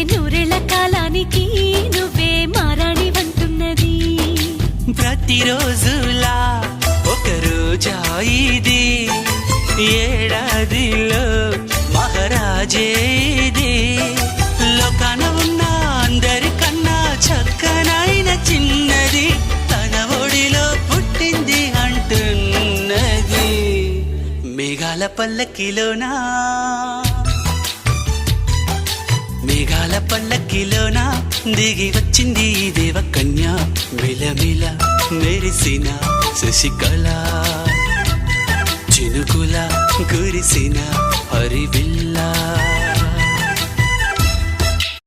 నూరేళ్ల కాలానికి నువ్వే మారాణి వంటున్నది. ప్రతిరోజులా ఒక రోజా ఇది, ఏడాదిలో మహారాజే ఇది. లోకాన ఉన్న అందరికన్నా చక్కనైన చిన్నది తన ఒడిలో పుట్టింది అంటున్నది. మేఘాల పల్లకిలోనా, మేఘాల పల్లకిలోన దిగి వచ్చింది దేవకన్య. మిలమిల మెరిసిన శశికళ, చినుకుల కురిసిన హరివిల్లా.